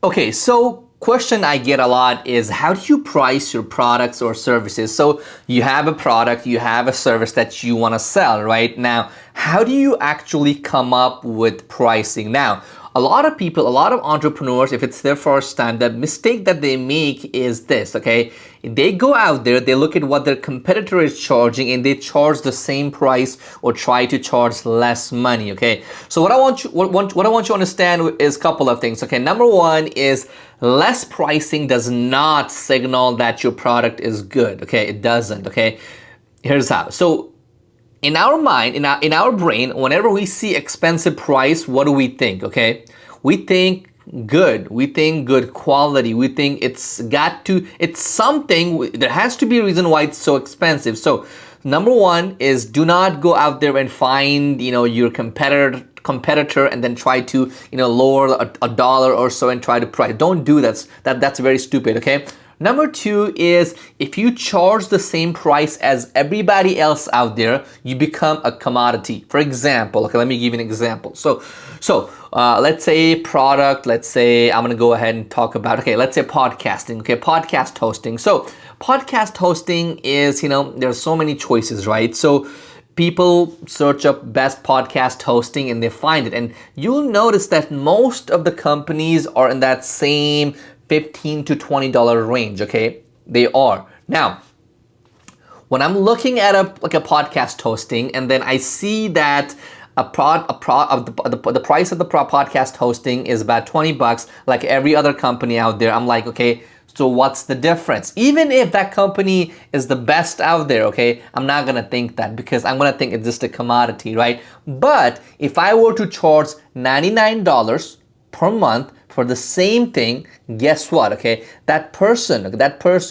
Okay, so question I get a lot is how do you price your products or services? So you have a product, you have a service that you want to sell, right? Now, how do you actually come up with pricing? Now, a lot of people, a lot of entrepreneurs, if it's their first time, the mistake that they make is this, okay? They go out there, they look at what their competitor is charging and they charge the same price or try to charge less money, okay? So what I want you to understand is a couple of things, okay? Number one is less pricing does not signal that your product is good, okay? It doesn't, okay? Here's how. So in our mind, in our brain, whenever we see expensive price, what do we think? Okay, we think good. We think good quality. We think it's something. There has to be a reason why it's so expensive. So number one is do not go out there and find your competitor and then try to lower a dollar or so and try to price. Don't do that. That's very stupid. Okay. Number two is if you charge the same price as everybody else out there, you become a commodity. For example, okay, let me give you an example. So let's say product, let's say I'm gonna go ahead and talk about, okay, let's say podcasting, okay, podcast hosting. So podcast hosting is, there's so many choices, right? So people search up best podcast hosting and they find it. And you'll notice that most of the companies are in that same $15 to $20 range, okay? They are. Now, when I'm looking at a podcast hosting and then I see that the price of the podcast hosting is about $20 like every other company out there, I'm like, okay, so what's the difference? Even if that company is the best out there, okay, I'm not gonna think that because I'm gonna think it's just a commodity, right? But if I were to charge $99 per month for the same thing, guess what? Okay, that person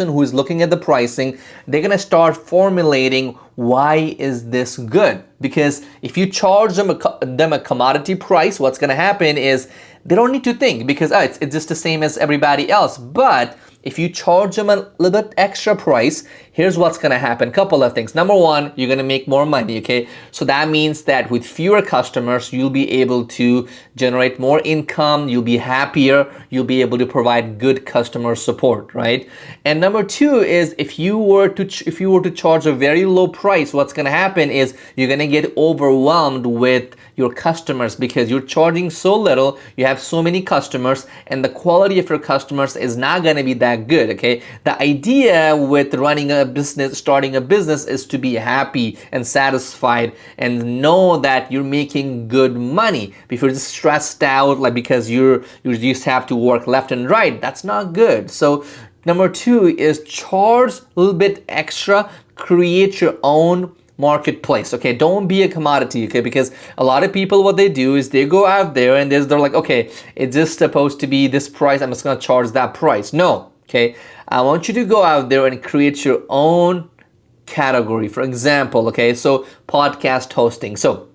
who is looking at the pricing, they're gonna start formulating why is this good? Because if you charge them a commodity price, what's gonna happen is they don't need to think because it's just the same as everybody else. But if you charge them a little bit extra price, here's what's gonna happen. Couple of things. Number one, you're gonna make more money, okay? So that means that with fewer customers, you'll be able to generate more income, you'll be happier, you'll be able to provide good customer support, right? And number two is if you were to charge a very low price, what's gonna happen is you're gonna get overwhelmed with your customers because you're charging so little, you have so many customers, and the quality of your customers is not gonna be that good, okay? The idea with running a business, starting a business is to be happy and satisfied and know that you're making good money. If you're just stressed out like because you just have to work left and right, that's not good. So number two is charge a little bit extra, create your own marketplace, okay? Don't be a commodity, okay? Because a lot of people, what they do is they go out there and they're like, okay, it's just supposed to be this price, I'm just gonna charge that price. No, okay? I want you to go out there and create your own category. For example, okay, so podcast hosting. So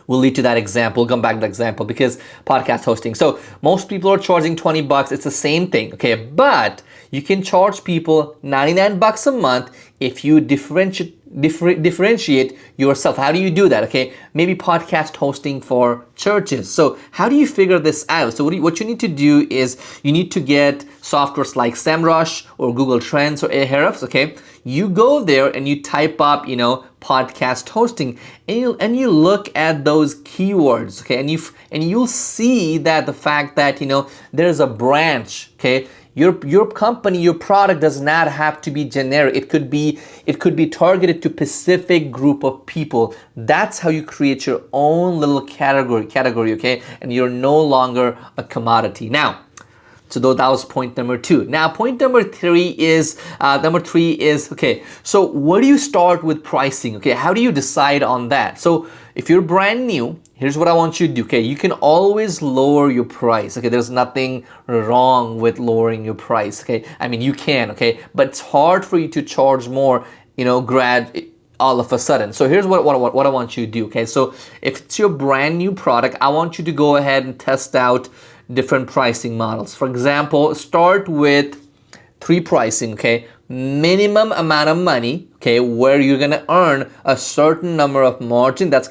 we'll lead to that example, come back to the example because podcast hosting. So most people are charging $20. It's the same thing, okay? But you can charge people $99 a month if you differentiate yourself. How do you do that? Okay, maybe podcast hosting for churches. So how do you figure this out? So what you need to do is you need to get softwares like SEMrush or Google Trends or Ahrefs. Okay, you go there and you type up podcast hosting and you look at those keywords. Okay, and you'll see that the fact that there's a branch. Okay, your company, your product does not have to be generic. It could be targeted to specific group of people. That's how you create your own little category, okay? And you're no longer a commodity. Now, so that was point number two. Now, point number three is okay. So where do you start with pricing? Okay, how do you decide on that? So if you're brand new, here's what I want you to do. Okay, you can always lower your price. Okay, there's nothing wrong with lowering your price. Okay, I mean you can. Okay, but it's hard for you to charge more. All of a sudden. So here's what I want you to do. Okay, so if it's your brand new product, I want you to go ahead and test out different pricing models. For example, start with 3 pricing, okay? Minimum amount of money, okay, where you're gonna earn a certain number of margin that's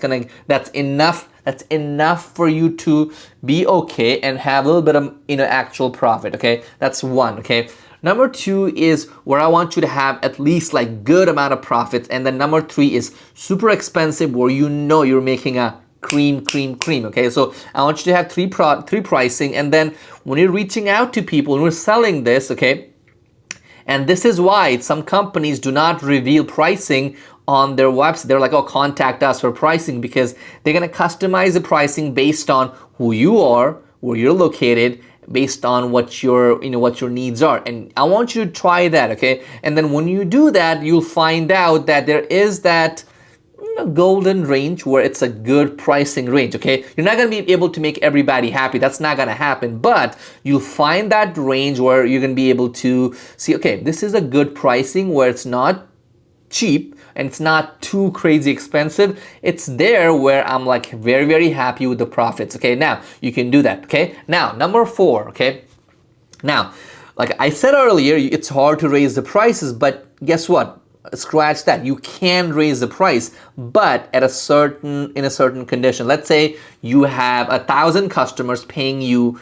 enough That's enough for you to be okay and have a little bit of actual profit. Okay, that's one. Okay. Number two is where I want you to have at least like good amount of profits, and then number three is super expensive where you're making a cream. Okay, so I want you to have three pricing, and then when you're reaching out to people and we're selling this, okay, and this is why some companies do not reveal pricing on their website. They're like, oh, contact us for pricing, because they're gonna customize the pricing based on who you are, where you're located, based on what your what your needs are. And I want you to try that, okay? And then when you do that, you'll find out that there is that golden range where it's a good pricing range. Okay, you're not going to be able to make everybody happy. That's not going to happen, but you'll find that range where you're going to be able to see, okay, this is a good pricing where it's not cheap and it's not too crazy expensive. It's there where I'm like very happy with the profits. Okay, now you can do that. Okay, now number four. Okay, now like I said earlier, it's hard to raise the prices, but guess what? Scratch that. You can raise the price, but in a certain condition. Let's say you have 1,000 customers paying you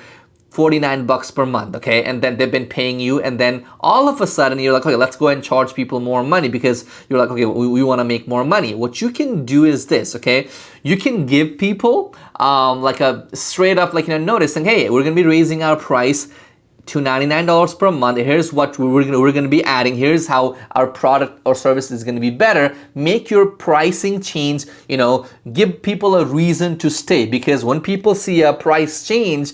$49 per month, okay, and then they've been paying you, and then all of a sudden you're like, okay, let's go ahead and charge people more money, because you're like, okay, we want to make more money. What you can do is this, okay, you can give people like a straight up notice saying, hey, we're gonna be raising our price to $99 per month. Here's what we're gonna be adding. Here's how our product or service is gonna be better. Make your pricing change. Give people a reason to stay, because when people see a price change,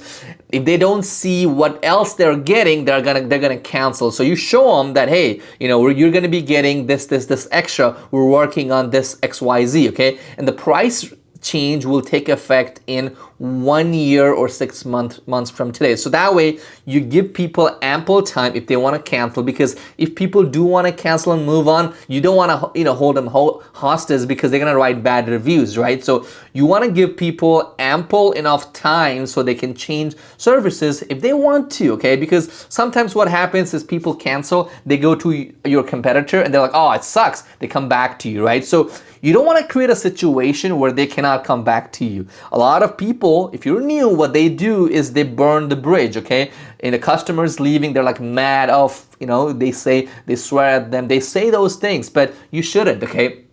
if they don't see what else they're getting, they're gonna cancel. So you show them that, hey, you're gonna be getting this extra. We're working on this XYZ, okay, and the price change will take effect in 1 year or 6 months from today. So that way you give people ample time if they want to cancel, because if people do want to cancel and move on, you don't want to hold them hostage, because they're going to write bad reviews, right? So you want to give people ample enough time so they can change services if they want to, okay? Because sometimes what happens is people cancel, they go to your competitor and they're like, oh, it sucks. They come back to you, right? So you don't want to create a situation where they cannot come back to you. A lot of people, if you're new, what they do is they burn the bridge, okay? And the customer's leaving, they're like mad off, they swear at them, they say those things, but you shouldn't, okay?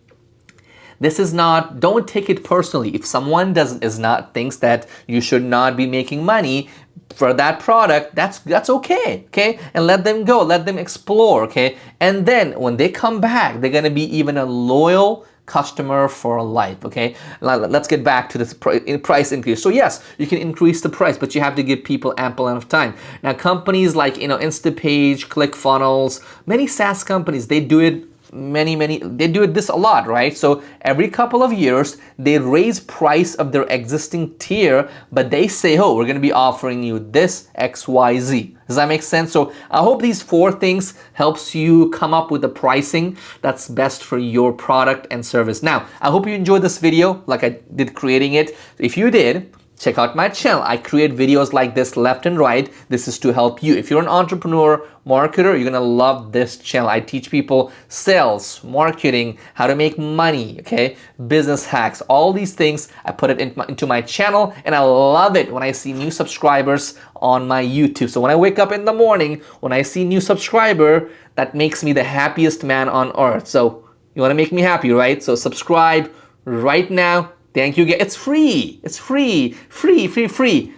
This is not, don't take it personally. If someone thinks that you should not be making money for that product, that's okay, okay? And let them go, let them explore, okay? And then when they come back, they're gonna be even a loyal customer for life, okay? Let's get back to this price increase. So yes, you can increase the price, but you have to give people ample enough time. Now, companies like Instapage, ClickFunnels, many SaaS companies, they do it they do this a lot, right? So every couple of years they raise price of their existing tier, but they say, oh, we're going to be offering you this XYZ. Does that make sense? So I hope these 4 things helps you come up with the pricing that's best for your product and service. Now, I hope you enjoyed this video like I did creating it. If you did, check out my channel. I create videos like this left and right. This is to help you. If you're an entrepreneur, marketer, you're gonna love this channel. I teach people sales, marketing, how to make money, okay? Business hacks, all these things. I put it into my channel, and I love it when I see new subscribers on my YouTube. So when I wake up in the morning, when I see new subscriber, that makes me the happiest man on earth. So you wanna make me happy, right? So subscribe right now. Thank you. It's free. It's free.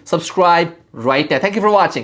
Subscribe right now. Thank you for watching.